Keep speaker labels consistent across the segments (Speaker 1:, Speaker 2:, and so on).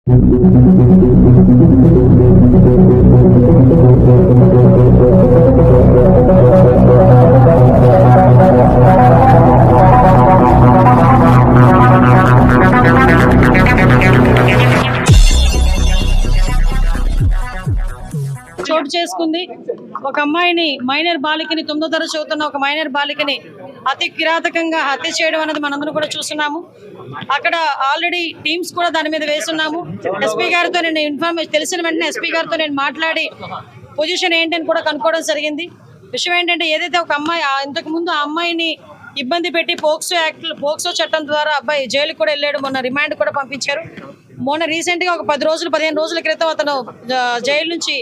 Speaker 1: చోటు చేసుకుంది. ఒక అమ్మాయిని మైనర్ బాలికని 9వ తరగతి చదువుతున్న ఒక మైనర్ బాలికని అతి కిరాతకంగా హత్య చేయడం అనేది మనందరం కూడా చూస్తున్నాము. అక్కడ ఆల్రెడీ టీమ్స్ కూడా దాని మీద వేస్తున్నాము. ఎస్పీ గారితో నేను ఇన్ఫర్మేషన్ తెలిసిన వెంటనే ఎస్పీ గారితో నేను మాట్లాడి పొజిషన్ ఏంటని కూడా కనుక్కోవడం జరిగింది. విషయం ఏంటంటే ఏదైతే ఒక అమ్మాయి ఇంతకు ముందు ఆ అమ్మాయిని ఇబ్బంది పెట్టి పోక్సో చట్టం ద్వారా అబ్బాయి జైలుకి కూడా వెళ్ళాడు. మొన్న రిమాండ్ కూడా పంపించారు. మొన్న రీసెంట్గా ఒక 15 రోజుల క్రితం అతను జైలు నుంచి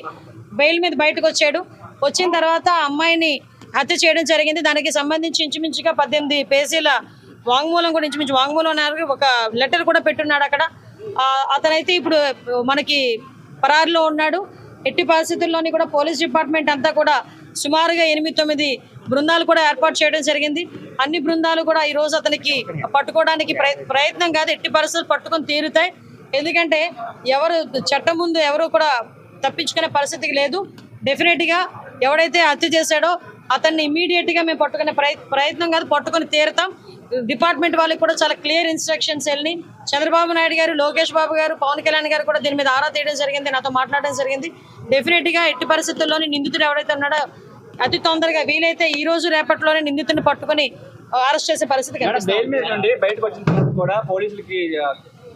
Speaker 1: బెయిల్ మీద బయటకు వచ్చాడు. వచ్చిన తర్వాత అమ్మాయిని హత్య చేయడం జరిగింది. దానికి సంబంధించి ఇంచుమించుగా 18 పేజీల వాంగ్మూలం కూడా ఇంచుమించు వాంగ్మూలం ఒక లెటర్ కూడా పెట్టున్నాడు అక్కడ. అతనైతే ఇప్పుడు మనకి పరారులో ఉన్నాడు. ఎట్టి పరిస్థితుల్లోని కూడా పోలీస్ డిపార్ట్మెంట్ అంతా కూడా సుమారుగా 8-9 బృందాలు కూడా ఏర్పాటు చేయడం జరిగింది. అన్ని బృందాలు కూడా ఈరోజు అతనికి పట్టుకోవడానికి ప్రయత్నం కాదు, ఎట్టి పరిస్థితులు పట్టుకొని తీరుతాయి. ఎందుకంటే ఎవరు చట్టం ముందు ఎవరు కూడా తప్పించుకునే పరిస్థితికి లేదు. డెఫినెట్గా ఎవడైతే హత్య చేశాడో అతన్ని ఇమీడియట్గా మేము పట్టుకునే ప్రయత్నం కాదు, పట్టుకొని తీరుతాం. డిపార్ట్మెంట్ వాళ్ళకి కూడా చాలా క్లియర్ ఇన్స్ట్రక్షన్స్ వెళ్ళి చంద్రబాబు నాయుడు గారు, లోకేష్ బాబు గారు, పవన్ కళ్యాణ్ గారు కూడా దీని మీద ఆరా తీయడం జరిగింది, నాతో మాట్లాడడం జరిగింది. డెఫినెట్గా ఎట్టి పరిస్థితుల్లోని నిందితుడు ఎవరైతే ఉన్నాడో అతి తొందరగా వీలైతే ఈ రోజు రేపట్లోనే నిందితుడిని పట్టుకొని అరెస్ట్ చేసే పరిస్థితి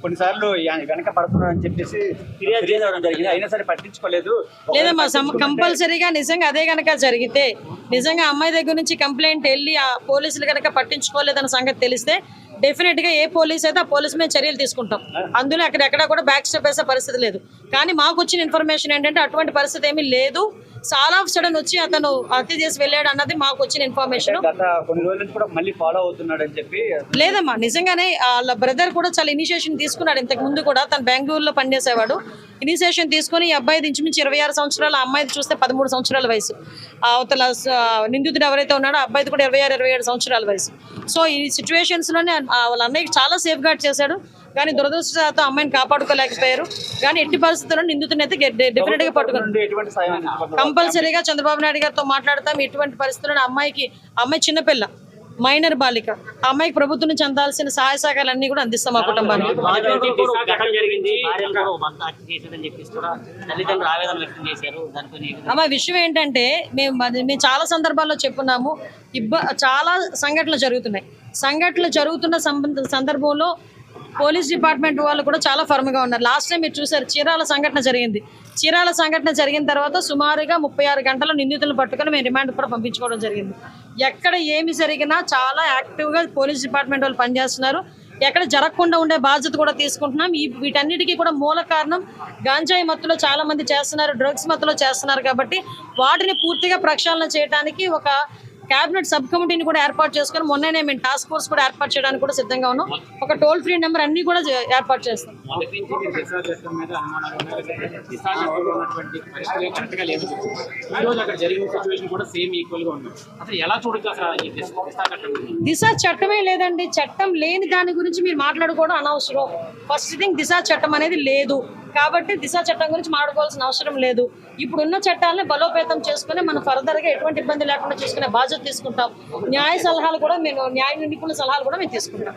Speaker 2: కొన్నిసార్లు వెనక పడుతున్నారని చెప్పేసి ఫిర్యాదు చేయడం జరిగింది. అయినా సరే పట్టించుకోలేదు.
Speaker 1: లేదమ్మా, కంపల్సరీగా నిజంగా అదే కనుక జరిగితే, నిజంగా అమ్మాయి దగ్గర నుంచి కంప్లైంట్ వెళ్ళి ఆ పోలీసులు కనుక పట్టించుకోలేదన్న సంగతి తెలిస్తే డెఫినెట్గా ఏ పోలీస్ అయితే ఆ పోలీస్ మీద చర్యలు తీసుకుంటాం. అందులో అక్కడెక్కడ కూడా బ్యాక్ స్టెప్ వేసే పరిస్థితి లేదు. కానీ మాకు వచ్చిన ఇన్ఫర్మేషన్ ఏంటంటే అటువంటి పరిస్థితి ఏమీ లేదు. చాలా ఆఫ్ సడన్ వచ్చి అతను హత్య చేసి వెళ్ళాడు అన్నది మాకు వచ్చిన ఇన్ఫర్మేషన్. లేదమ్మా, నిజంగానే వాళ్ళ బ్రదర్ కూడా చాలా ఇనిషియేషన్ తీసుకున్నాడు. ఇంతకు ముందు కూడా తను బెంగళూరులో పనిచేసేవాడు. ఇనిషియేషన్ తీసుకుని ఈ అబ్బాయి ఇంచుమించి 26 సంవత్సరాలు, ఆ అమ్మాయిది చూస్తే 13 సంవత్సరాల వయసు. అవతల నిందితుడు ఎవరైతే ఉన్నాడో ఆ అబ్బాయిది కూడా 26-27 సంవత్సరాల వయసు. సో ఈ సిచ్యువేషన్స్లోనే వాళ్ళ అన్నయ్యకి చాలా సేఫ్ గార్డ్ చేశాడు. కానీ దురదృష్టంతో అమ్మాయిని కాపాడుకోలేకపోయారు. కానీ ఎట్టి పరిస్థితుల్లో నిందితుని అయితే డెఫినెట్గా పట్టుకున్నాం. కంపల్సరీగా చంద్రబాబు నాయుడు గారితో మాట్లాడతాం. ఎటువంటి పరిస్థితుల్లో అమ్మాయి చిన్నపిల్ల, మైనర్ బాలిక, ఆ అమ్మాయికి ప్రభుత్వం నుంచి అందాల్సిన సహాయ సహకారాలన్నీ కూడా అందిస్తాం మా కుటుంబానికి. అమ్మ విషయం ఏంటంటే మేము చాలా సందర్భాల్లో చెప్పున్నాము, చాలా సంఘటనలు జరుగుతున్న సందర్భంలో పోలీస్ డిపార్ట్మెంట్ వాళ్ళు కూడా చాలా ఫర్మ్గా ఉన్నారు. లాస్ట్ టైం మీరు చూసారు, చీరాల సంఘటన జరిగిన తర్వాత సుమారుగా 36 గంటల నిందితులను పట్టుకొని మేము రిమాండ్ కూడా పంపించుకోవడం జరిగింది. ఎక్కడ ఏమి జరిగినా చాలా యాక్టివ్గా పోలీస్ డిపార్ట్మెంట్ వాళ్ళు పనిచేస్తున్నారు. ఎక్కడ జరగకుండా ఉండే బాధ్యత కూడా తీసుకుంటున్నాం. వీటన్నిటికీ కూడా మూల కారణం గాంజాయి మత్తులో చాలా మంది చేస్తున్నారు, డ్రగ్స్ మత్తులో చేస్తున్నారు. కాబట్టి వాటిని పూర్తిగా ప్రక్షాళన చేయడానికి ఒక క్యాబినెట్ సబ్ కమిటీని కూడా ఏర్పాటు చేసుకుని మొన్ననే మేము టాస్క్ ఫోర్స్ కూడా ఏర్పాటు చేయడానికి కూడా సిద్ధంగా ఉన్నాం. ఒక టోల్ ఫ్రీ నెంబర్ అన్ని కూడా ఏర్పాటు చేస్తాం. దిశ చట్టమే లేదండి. చట్టం లేని దాని గురించి మీరు మాట్లాడుకోవడం అనవసరం. ఫస్ట్ థింగ్, దిశ చట్టం అనేది లేదు కాబట్టి దిశ చట్టం గురించి మాట్లాడుకోవాల్సిన అవసరం లేదు. ఇప్పుడున్న చట్టాలని బలోపేతం చేసుకుని మనం ఫర్దర్గా ఎటువంటి ఇబ్బంది లేకుండా చేసుకునే బాధ్యత తీసుకుంటాం. న్యాయ నిపుణుల సలహాలు కూడా మేము తీసుకుంటాం.